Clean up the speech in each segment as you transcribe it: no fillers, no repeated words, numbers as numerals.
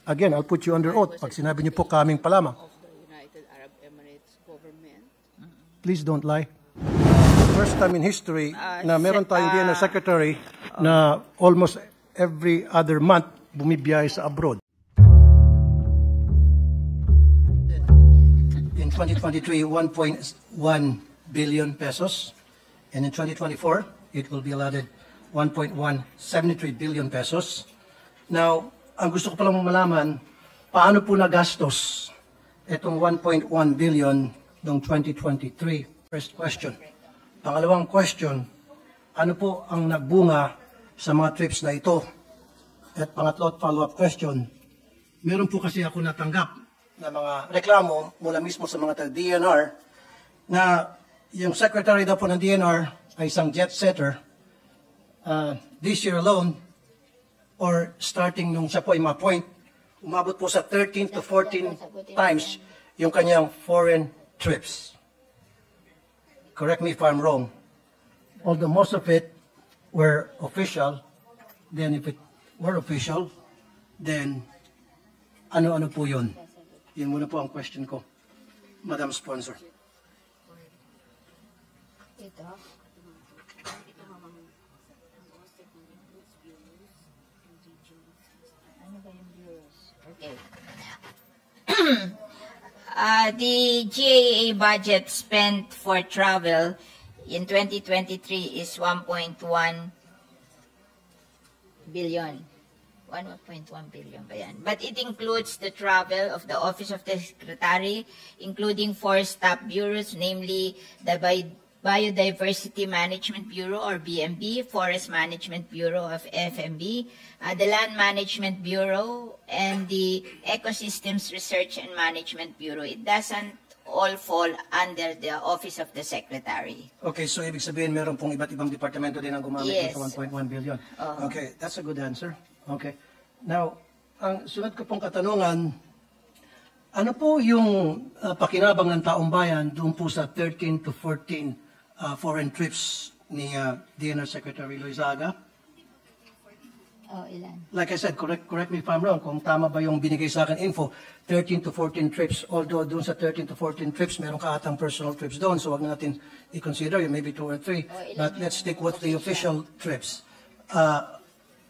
Again, I'll put you under oath. Pag sinabi niyo po kaming pa lamang. Of the United Arab Emirates government. Please don't lie. First time in history na meron tayong DNR secretary na almost every other month bumibiyahe sa abroad. In 2023, 1.1 billion pesos. And in 2024, it will be allotted 1.173 billion pesos. Now, ang gusto ko palang malaman, paano po nagastos itong 1.1 billion noong 2023? First question. Pangalawang question, ano po ang nagbunga sa mga trips na ito? At pangatlo at follow-up question, meron po kasi ako natanggap na mga reklamo mula mismo sa mga taga-DNR na yung secretary daw po ng DNR ay isang jet setter this year alone or starting nung siya po ay ma-appoint, umabot po sa 13 to 14 times yung kanyang foreign trips. Correct me if I'm wrong. Although most of it were official, then if it were official, then ano-ano po yun? Yun muna po ang question ko, Madam Sponsor. Okay. The GAA budget spent for travel in 2023 is 1.1 billion. 1.1 billion ba yan? But it includes the travel of the Office of the Secretary, including 4 staff bureaus, namely the Biodiversity Management Bureau or BMB, Forest Management Bureau of FMB, the Land Management Bureau, and the Ecosystems Research and Management Bureau. It doesn't all fall under the Office of the Secretary. Okay, so ibig sabihin meron pong iba't ibang departamento din ang gumamit Yes. ng 1.1 billion. Okay, that's a good answer. Okay. Now, ang sunod ko pong katanungan, ano po yung pakinabang ng taong bayan doon po sa 13 to 14 foreign trips ni DNR Secretary Loizaga? Ilan? Like I said, correct me if I'm wrong, kung tama ba yung binigay sa akin info, 13 to 14 trips. Although doon sa 13 to 14 trips, meron ka atang personal trips doon, so wag na natin i-consider yun, maybe 2 or 3. But let's stick with the official trips.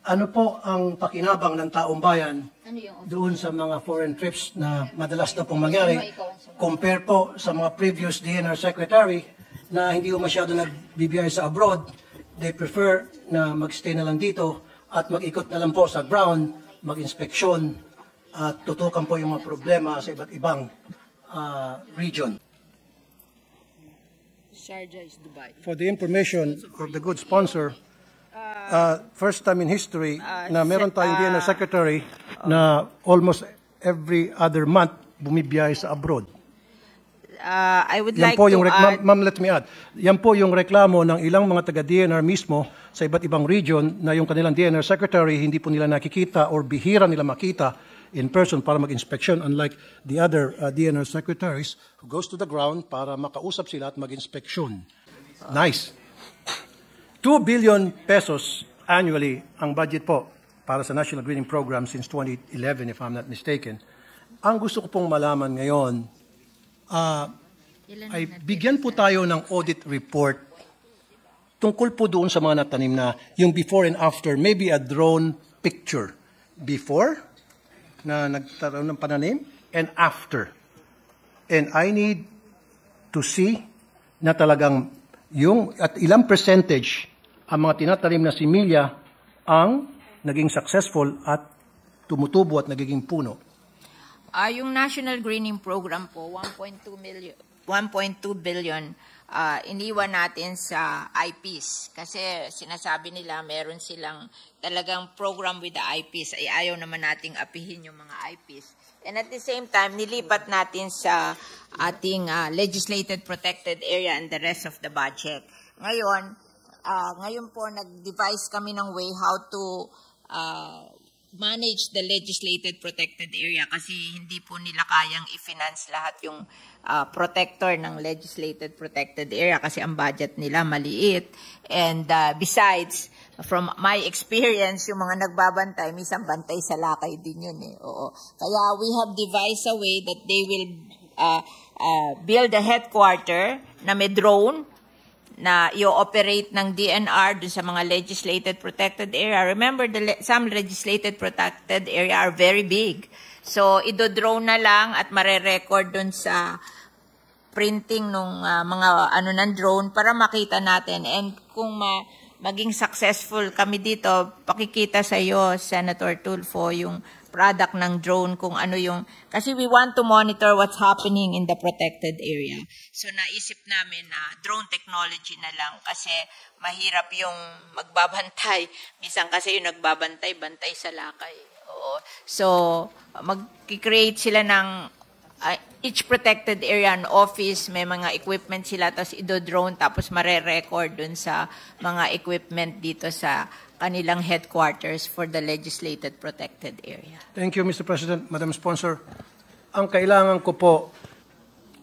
Ano po ang pakinabang ng taong bayan doon sa mga foreign trips na madalas na pong mangyari compare po sa mga previous DNR Secretary na hindi po masyado nagbibiyahe sa abroad, they prefer na magstay na lang dito at mag-ikot na lang po sa ground, mag-inspeksyon at tutukan po yung mga problema sa iba't ibang region. Sharjah is Dubai. For the information of the good sponsor, first time in history na meron tayong DNR Secretary na almost every other month bumibiyahe sa abroad. I would Yan like po to yung add... Ma'am, let me add. Yan po yung reklamo ng ilang mga taga-DNR mismo sa iba't ibang region na yung kanilang DNR Secretary hindi po nila nakikita or bihira nila makita in person para mag-inspection, unlike the other DNR Secretaries who goes to the ground para makausap sila at mag-inspection. Nice. 2 billion pesos annually ang budget po para sa National Greening Program since 2011, if I'm not mistaken. Ang gusto ko pong malaman ngayon, ay bigyan po tayo ng audit report tungkol po doon sa mga natanim na yung before and after, maybe a drone picture. Before, na nagtaroon ng pananim, and after. And I need to see na talagang yung at ilang percentage ang mga tinatanim na similya ang naging successful at tumutubo at nagiging puno. Yung National Greening Program po, 1.2 billion, iniwan natin sa IPs. Kasi sinasabi nila meron silang talagang program with the IPs. Ay ayaw naman nating apihin yung mga IPs. And at the same time, nilipat natin sa ating legislated protected area and the rest of the budget. Ngayon po, nag-devise kami ng way how to manage the legislated protected area kasi hindi po nila kayang i-finance lahat yung protector ng legislated protected area kasi ang budget nila maliit. And besides, from my experience, yung mga nagbabantay, minsan bantay sa lakay din yun eh. Oo. Kaya we have devised a way that they will build a headquarter na may drone na i-operate ng DNR dun sa mga legislated protected area. Remember, some legislated protected area are very big. So, ido-drone na lang at mare-record dun sa printing ng mga ng drone para makita natin. And kung maging successful kami dito, pakikita sa iyo, Senator Tulfo, yung product ng drone, kung ano yung, kasi we want to monitor what's happening in the protected area. So naisip namin na drone technology na lang kasi mahirap yung magbabantay. Minsan kasi yung nagbabantay, bantay sa lakay. Oo. So mag-create sila ng each protected area and office, may mga equipment sila, tapos ido-drone, tapos mare-record dun sa mga equipment dito sa kanilang headquarters for the legislated protected area. Thank you, Mr. President, Madam Sponsor. Ang kailangan ko po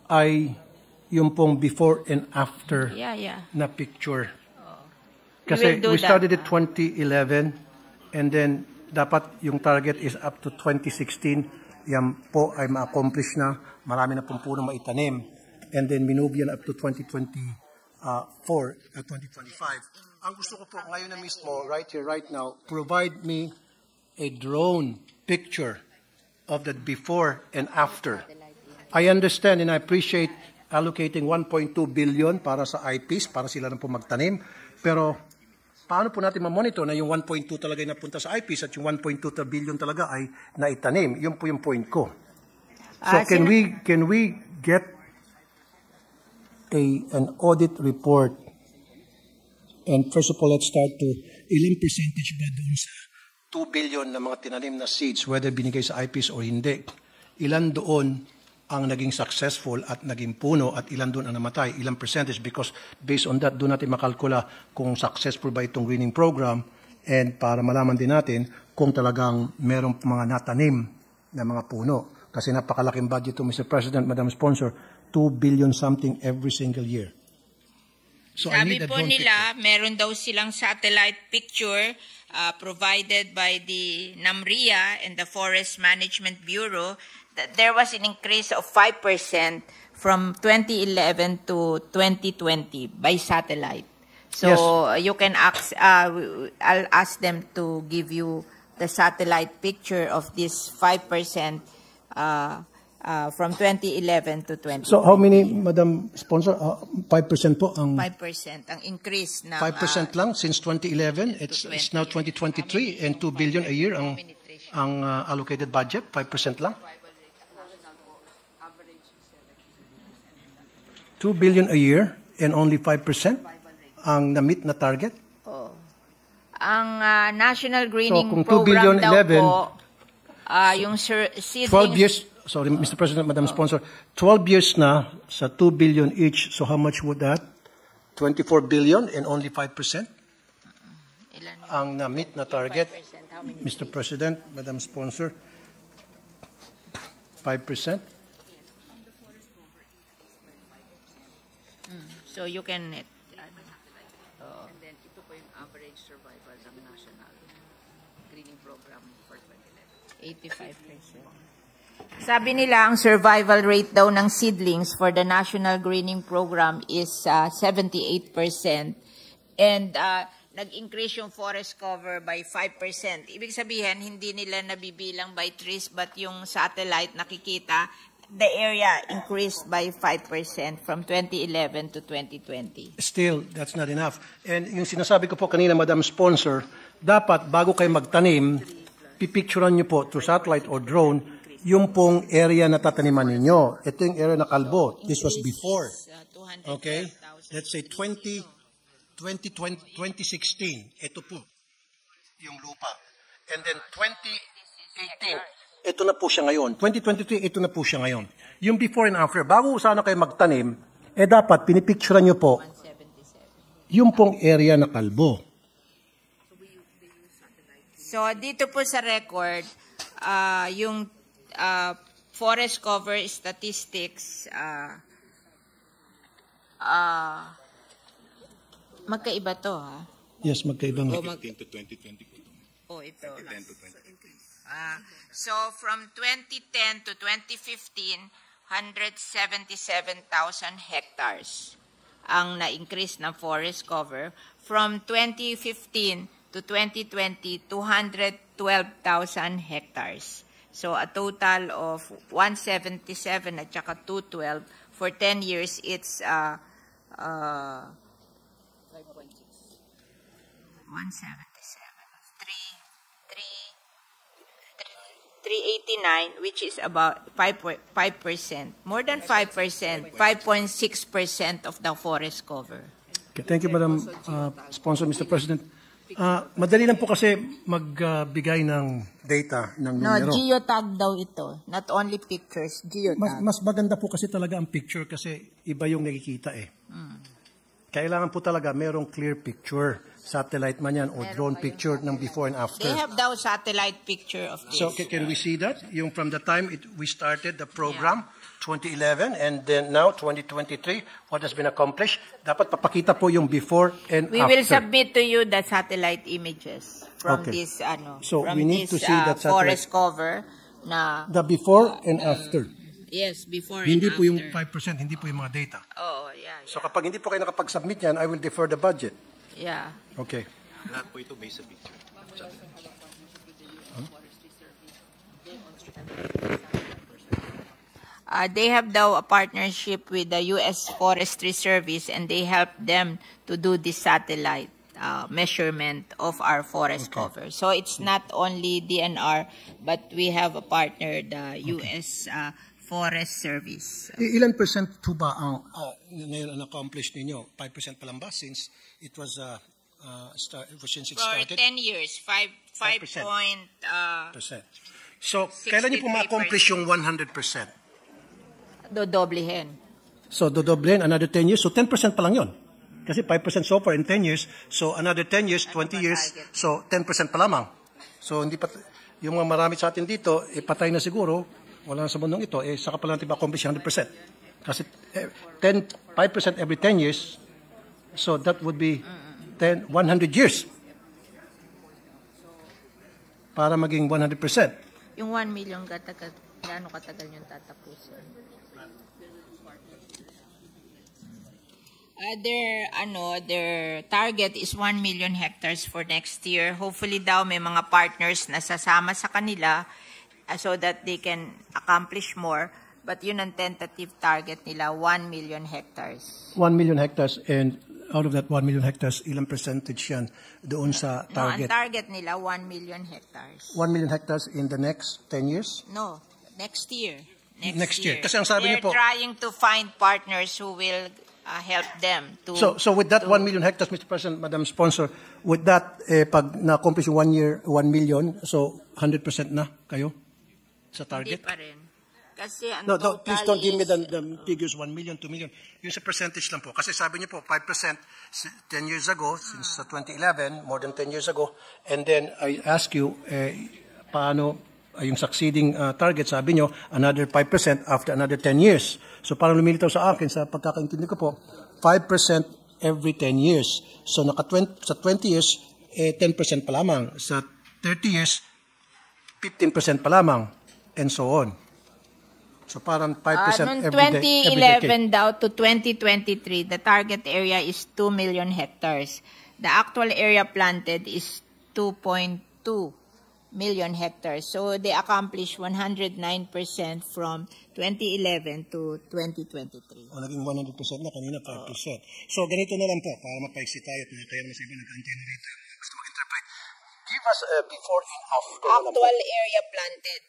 ay yung pong before and after na picture. Kasi we started at 2011 and then dapat yung target is up to 2016. Yan po ay ma-accomplish na. Marami na pong puno maitanim. And then minove yan up to 2024 at 2025. Ang gusto ko po ngayon na mismo, right here, right now, provide me a drone picture of the before and after. I understand and I appreciate allocating 1.2 billion para sa IPs, para sila na po magtanim. Pero paano po natin ma-monitor na yung 1.2 talaga ay napunta sa IPs at yung 1.2 billion talaga ay naitanim? Yun po yung point ko. So can we get an audit report? And first of all, let's start to ilang percentage ba doon sa 2 billion na mga tinanim na seeds, whether binigay sa IPs o hindi, ilan doon ang naging successful at naging puno at ilan doon ang namatay, ilang percentage, because based on that, doon natin makalkula kung successful ba itong greening program and para malaman din natin kung talagang merong mga natanim na mga puno. Kasi napakalaking budget to, Mr. President, Madam Sponsor, 2 billion something every single year. So sabi po nila, meron daw silang satellite picture provided by the NAMRIA and the Forest Management Bureau that there was an increase of 5% from 2011 to 2020 by satellite. So yes, you can ask, I'll ask them to give you the satellite picture of this 5% from 2011 to 2020. So how many, Madam Sponsor? 5% po ang 5% ang increase na 5% lang since 2011. It's now 2023 and 2 billion a year ang allocated budget. 5% lang. 2 billion a year and only 5% ang na-meet na target. Oh. Ang National Greening so, kung 2 Program billion, daw 11, po, yung seedlings, 12 years. Sorry, Mr. President, Madam Sponsor, 12 years na sa 2 billion each. So how much would that? 24 billion and only 5%? Ang na-meet na target, Mr. President, Madam Sponsor, 5%? So you can... And then ito po yung average survival ng National Greening Program for 2011. 85%. Sabi nila, ang survival rate daw ng seedlings for the National Greening Program is 78%. And nag-increase yung forest cover by 5%. Ibig sabihin, hindi nila nabibilang by trees, but yung satellite nakikita, the area increased by 5% from 2011 to 2020. Still, that's not enough. And yung sinasabi ko po kanina, Madam Sponsor, dapat bago kayo magtanim, pipicturean nyo po through satellite or drone yung pong area na tataniman ninyo. Ito yung area na kalbo. This was before. Okay? Let's say 2016. Ito po yung lupa. And then 2018, ito na po siya ngayon. 2023, ito na po siya ngayon. Yung before and after, bago sana kayo magtanim, dapat pinipicturean nyo po yung pong area na kalbo. So, dito po sa record, yung forest cover statistics, magkaiba to, ha? Yes, magkaibang. O 15 to 2020 po. ito. 10 to 20. So from 2010 to 2015, 177,000 hectares ang na-increase ng forest cover. From 2015 to 2020, 212,000 hectares. So a total of 177 at saka 212. For 10 years, it's 389, which is about 5%, more than 5%, 5.6% of the forest cover. Okay, thank you, Madam Sponsor, Mr. President. Madali lang po kasi magbigay ng data, ng No, numero. geotag daw ito. Not only pictures, geotag. Mas maganda po kasi talaga ang picture kasi iba yung nakikita eh. Kailangan po talaga merong clear picture. Satellite man yan o drone picture ng before and after. They have daw satellite picture of this. So can we see that? Yung from the time we started the program, 2011, and then now 2023, what has been accomplished? Dapat papakita po yung before and We after. will submit to you the satellite images from Okay. this So from we need this to see that satellite- forest cover na The before and after. yes, before Hindi and po yung after. 5%, hindi po yung mga data. Oh, yeah. So kapag hindi po kayo nakapag-submit yan, I will defer the budget. Yeah. Okay. Lahat po ito based sa picture. They have daw a partnership with the U.S. Forestry Service, and they help them to do this satellite measurement of our forest cover. So it's not only DNR, but we have a partner, the U.S. Forest Service. Ilan percent po ba ang ngayon na-accomplish ninyo? 5% pa lang ba since it was since it For started? 10 years, 5%. Percent. So, kailan niyo po ma-accomplish yung 100%? Dodoblehin. So, dodoblehin another 10 years. So, 10% pa lang yun. Kasi 5% so far in 10 years. So, another 10 years, 20 years. So, 10% pa lamang. So, hindi pa, yung mga marami sa atin dito, patay na siguro, wala na sa mundong ito, saka pa lang natin ma-accomplish 100%. Kasi 5% every 10 years, so that would be 100 years para maging 100%. Yung 1 million gaano katagal yung tatapusin? Their target is 1 million hectares for next year. Hopefully daw may mga partners na sasama sa kanila so that they can accomplish more. But yun ang tentative target nila, 1 million hectares. 1 million hectares, and out of that 1 million hectares, ilang percentage yan doon sa target? No, ang target nila, 1 million hectares. 1 million hectares in the next 10 years? No, next year. Next year. Kasi ang sabi niyo po- They're trying to find partners who will help them to... So with that 1 million hectares, Mr. President, Madam Sponsor, with that, pag na-accomplish yung 1 year, 1 million, so 100% na kayo sa Hindi target? pa rin. Kasi ang No, total please don't give me is- the figures, 1 million, 2 million. Yung sa percentage lang po. Kasi sabi niyo po, 5% 10 years ago, since 2011, more than 10 years ago. And then I ask you, paano yung succeeding target, sabi niyo, another 5% after another 10 years. So parang lumilitaw sa akin, sa pagkakaintindi ko po, 5% every 10 years. So sa 20 years, 10% pa lamang. Sa 30 years, 15% pa lamang. And so on. So parang 5% Noong every day, every decade. 2011 daw to 2023, the target area is 2 million hectares. The actual area planted is 2.2 million hectares. So they accomplished 109% from 2011 to 2023. O naging 100% na, kanina 5%. So ganito na lang po, para mapaiksi tayo at kaya naman sa iba nag-antay na rito. Gusto mag-interpret. Give us a before and after. Actual area planted.